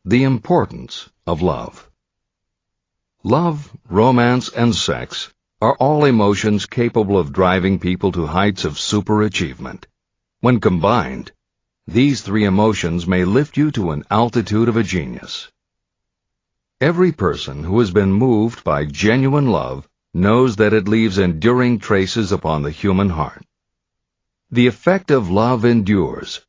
The importance of love. Love, romance, and sex are all emotions capable of driving people to heights of superachievement. When combined, these three emotions may lift you to an altitude of a genius. Every person who has been moved by genuine love knows that it leaves enduring traces upon the human heart. The effect of love endures,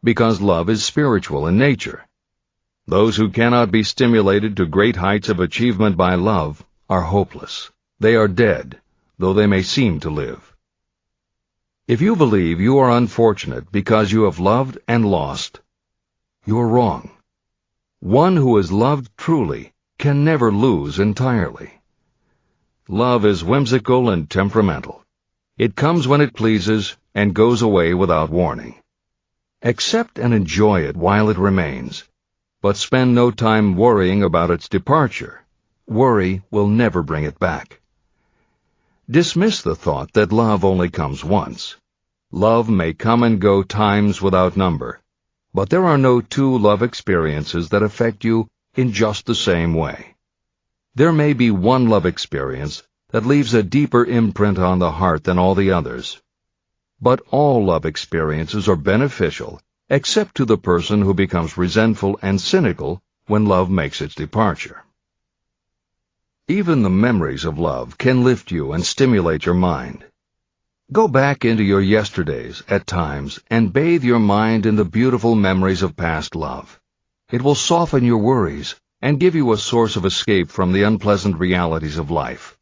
because love is spiritual in nature. Those who cannot be stimulated to great heights of achievement by love are hopeless. They are dead, though they may seem to live. If you believe you are unfortunate because you have loved and lost, you are wrong. One who has loved truly can never lose entirely. Love is whimsical and temperamental. It comes when it pleases and goes away without warning. Accept and enjoy it while it remains, but spend no time worrying about its departure. Worry will never bring it back. Dismiss the thought that love only comes once. Love may come and go times without number, but there are no two love experiences that affect you in just the same way. There may be one love experience that leaves a deeper imprint on the heart than all the others. But all love experiences are beneficial, except to the person who becomes resentful and cynical when love makes its departure. Even the memories of love can lift you and stimulate your mind. Go back into your yesterdays at times and bathe your mind in the beautiful memories of past love. It will soften your worries and give you a source of escape from the unpleasant realities of life.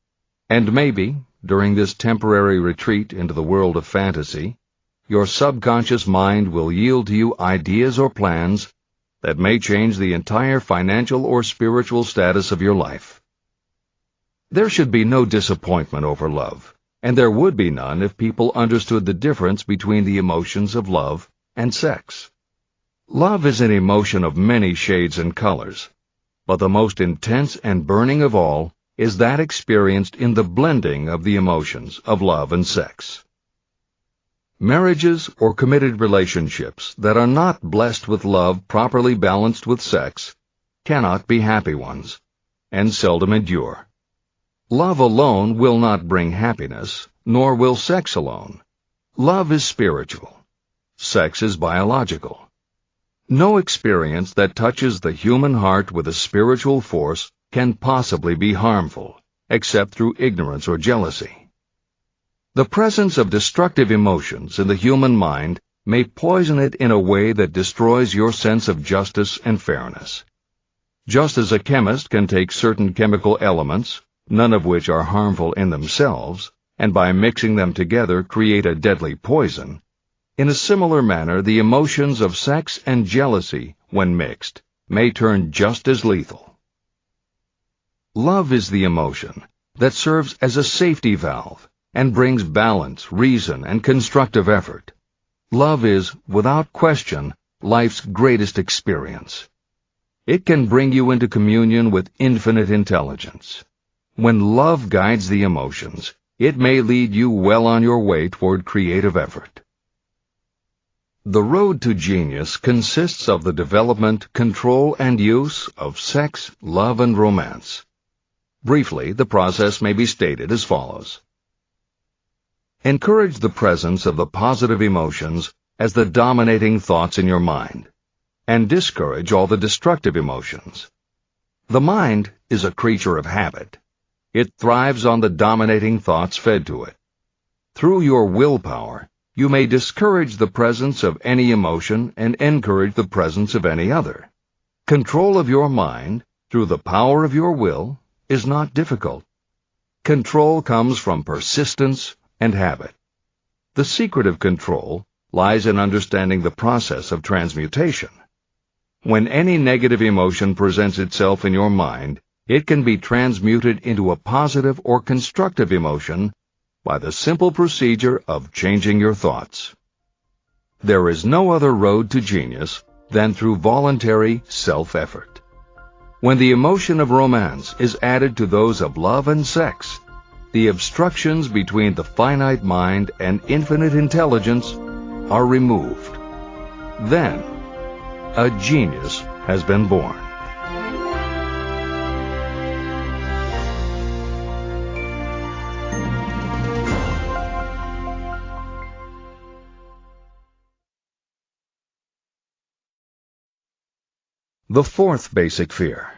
And maybe, during this temporary retreat into the world of fantasy, your subconscious mind will yield to you ideas or plans that may change the entire financial or spiritual status of your life. There should be no disappointment over love, and there would be none if people understood the difference between the emotions of love and sex. Love is an emotion of many shades and colors, but the most intense and burning of all is that experienced in the blending of the emotions of love and sex. Marriages or committed relationships that are not blessed with love properly balanced with sex cannot be happy ones, and seldom endure. Love alone will not bring happiness, nor will sex alone. Love is spiritual. Sex is biological. No experience that touches the human heart with a spiritual force can possibly be harmful, except through ignorance or jealousy. The presence of destructive emotions in the human mind may poison it in a way that destroys your sense of justice and fairness. Just as a chemist can take certain chemical elements, none of which are harmful in themselves, and by mixing them together create a deadly poison, in a similar manner the emotions of sex and jealousy, when mixed, may turn just as lethal. Love is the emotion that serves as a safety valve and brings balance, reason, and constructive effort. Love is, without question, life's greatest experience. It can bring you into communion with infinite intelligence. When love guides the emotions, it may lead you well on your way toward creative effort. The road to genius consists of the development, control, and use of sex, love, and romance. Briefly, the process may be stated as follows. Encourage the presence of the positive emotions as the dominating thoughts in your mind, and discourage all the destructive emotions. The mind is a creature of habit. It thrives on the dominating thoughts fed to it. Through your willpower, you may discourage the presence of any emotion and encourage the presence of any other. Control of your mind, through the power of your will, is not difficult. Control comes from persistence and habit. The secret of control lies in understanding the process of transmutation. When any negative emotion presents itself in your mind, it can be transmuted into a positive or constructive emotion by the simple procedure of changing your thoughts. There is no other road to genius than through voluntary self-effort. When the emotion of romance is added to those of love and sex, the obstructions between the finite mind and infinite intelligence are removed. Then, a genius has been born. The fourth basic fear.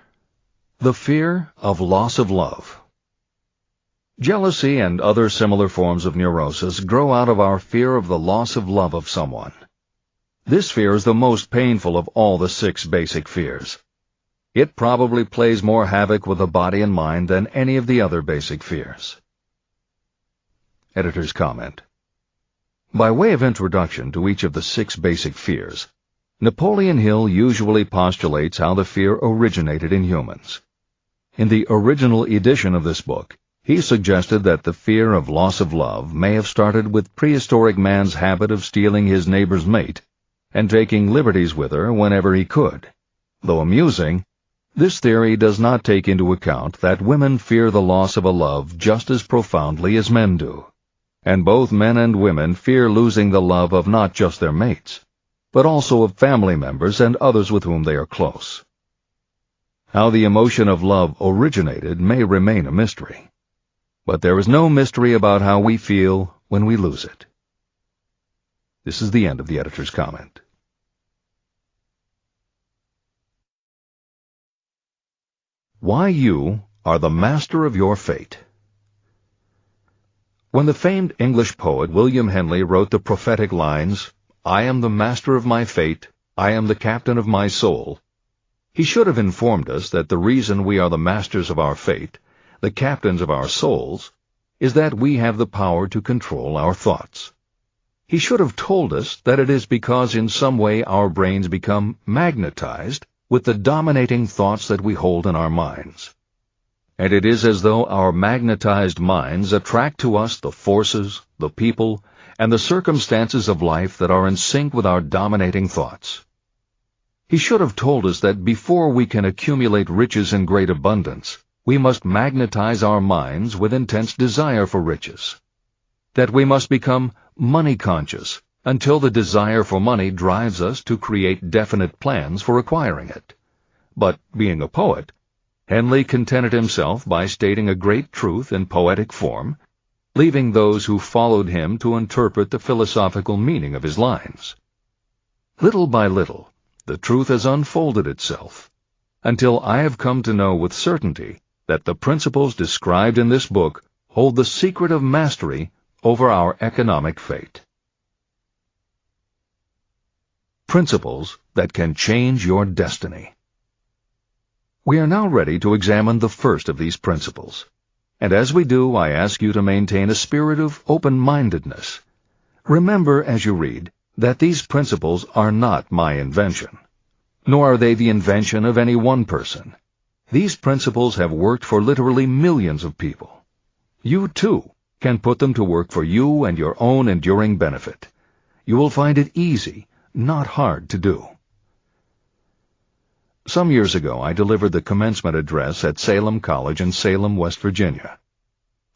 The fear of loss of love. Jealousy and other similar forms of neurosis grow out of our fear of the loss of love of someone. This fear is the most painful of all the 6 basic fears. It probably plays more havoc with the body and mind than any of the other basic fears. Editor's comment. By way of introduction to each of the 6 basic fears, Napoleon Hill usually postulates how the fear originated in humans. In the original edition of this book, he suggested that the fear of loss of love may have started with prehistoric man's habit of stealing his neighbor's mate and taking liberties with her whenever he could. Though amusing, this theory does not take into account that women fear the loss of a love just as profoundly as men do, and both men and women fear losing the love of not just their mates, but also of family members and others with whom they are close. How the emotion of love originated may remain a mystery, but there is no mystery about how we feel when we lose it. This is the end of the editor's comment. Why you are the master of your fate. When the famed English poet William Henley wrote the prophetic lines, "I am the master of my fate, I am the captain of my soul," he should have informed us that the reason we are the masters of our fate, the captains of our souls, is that we have the power to control our thoughts. He should have told us that it is because in some way our brains become magnetized with the dominating thoughts that we hold in our minds. And it is as though our magnetized minds attract to us the forces, the people, and the circumstances of life that are in sync with our dominating thoughts. He should have told us that before we can accumulate riches in great abundance, we must magnetize our minds with intense desire for riches. That we must become money-conscious until the desire for money drives us to create definite plans for acquiring it. But, being a poet, Henley contented himself by stating a great truth in poetic form, leaving those who followed him to interpret the philosophical meaning of his lines. Little by little, the truth has unfolded itself, until I have come to know with certainty that the principles described in this book hold the secret of mastery over our economic fate. Principles that can change your destiny. We are now ready to examine the first of these principles, and as we do, I ask you to maintain a spirit of open-mindedness. Remember as you read that these principles are not my invention, nor are they the invention of any one person. These principles have worked for literally millions of people. You, too, can put them to work for you and your own enduring benefit. You will find it easy, not hard to do. Some years ago, I delivered the commencement address at Salem College in Salem, West Virginia.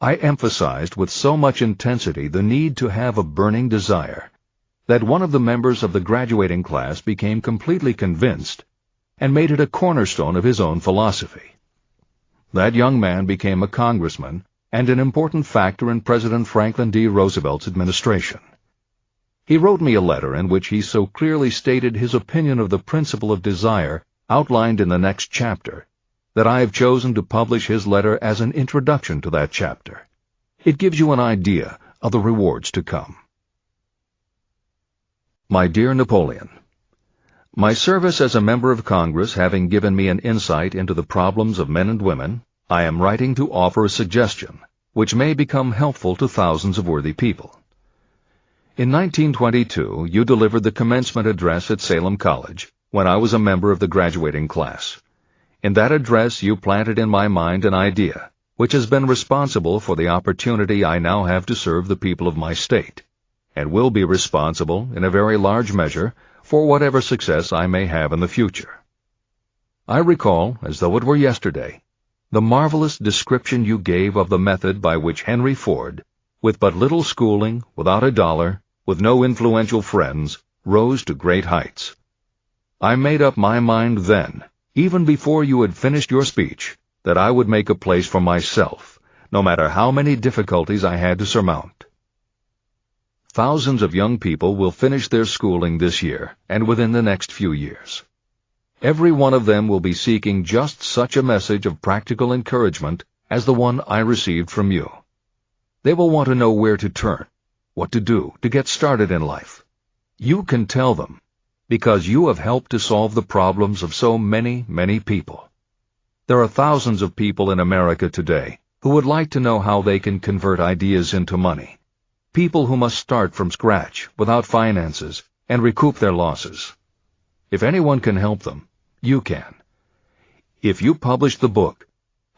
I emphasized with so much intensity the need to have a burning desire that one of the members of the graduating class became completely convinced and made it a cornerstone of his own philosophy. That young man became a congressman and an important factor in President Franklin D. Roosevelt's administration. He wrote me a letter in which he so clearly stated his opinion of the principle of desire outlined in the next chapter that I have chosen to publish his letter as an introduction to that chapter. It gives you an idea of the rewards to come. My dear Napoleon, my service as a member of Congress having given me an insight into the problems of men and women, I am writing to offer a suggestion which may become helpful to thousands of worthy people. In 1922, you delivered the commencement address at Salem College when I was a member of the graduating class. In that address, you planted in my mind an idea which has been responsible for the opportunity I now have to serve the people of my state, and will be responsible, in a very large measure, for whatever success I may have in the future. I recall, as though it were yesterday, the marvelous description you gave of the method by which Henry Ford, with but little schooling, without a dollar, with no influential friends, rose to great heights. I made up my mind then, even before you had finished your speech, that I would make a place for myself, no matter how many difficulties I had to surmount. Thousands of young people will finish their schooling this year and within the next few years. Every one of them will be seeking just such a message of practical encouragement as the one I received from you. They will want to know where to turn, what to do to get started in life. You can tell them, because you have helped to solve the problems of so many, many people. There are thousands of people in America today who would like to know how they can convert ideas into money. People who must start from scratch without finances and recoup their losses. If anyone can help them, you can. If you publish the book,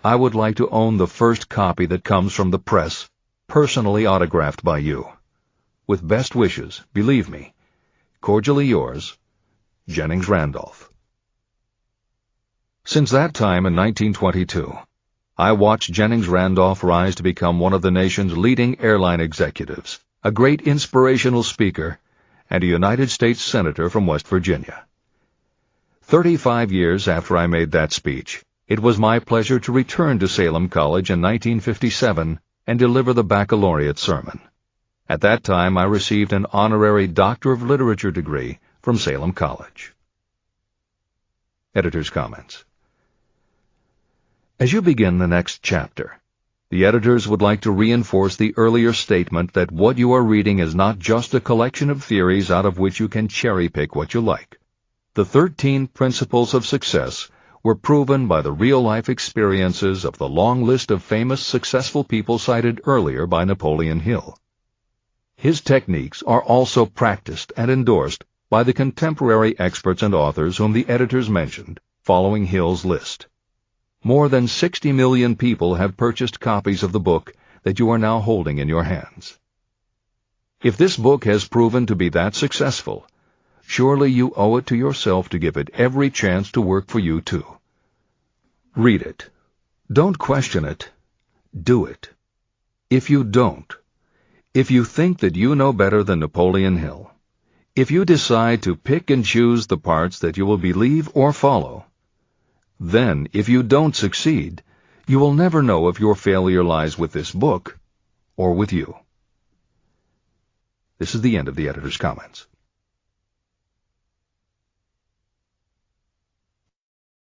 I would like to own the first copy that comes from the press, personally autographed by you. With best wishes, believe me. Cordially yours, Jennings Randolph. Since that time in 1922, I watched Jennings Randolph rise to become one of the nation's leading airline executives, a great inspirational speaker, and a United States Senator from West Virginia. 35 years after I made that speech, it was my pleasure to return to Salem College in 1957 and deliver the baccalaureate sermon. At that time, I received an honorary Doctor of Literature degree from Salem College. Editor's comments. As you begin the next chapter, the editors would like to reinforce the earlier statement that what you are reading is not just a collection of theories out of which you can cherry-pick what you like. The 13 principles of success were proven by the real-life experiences of the long list of famous successful people cited earlier by Napoleon Hill. His techniques are also practiced and endorsed by the contemporary experts and authors whom the editors mentioned, following Hill's list. More than 60 million people have purchased copies of the book that you are now holding in your hands. If this book has proven to be that successful, surely you owe it to yourself to give it every chance to work for you too. Read it. Don't question it. Do it. If you don't, if you think that you know better than Napoleon Hill, if you decide to pick and choose the parts that you will believe or follow, then if you don't succeed, you will never know if your failure lies with this book or with you. This is the end of the editor's comments.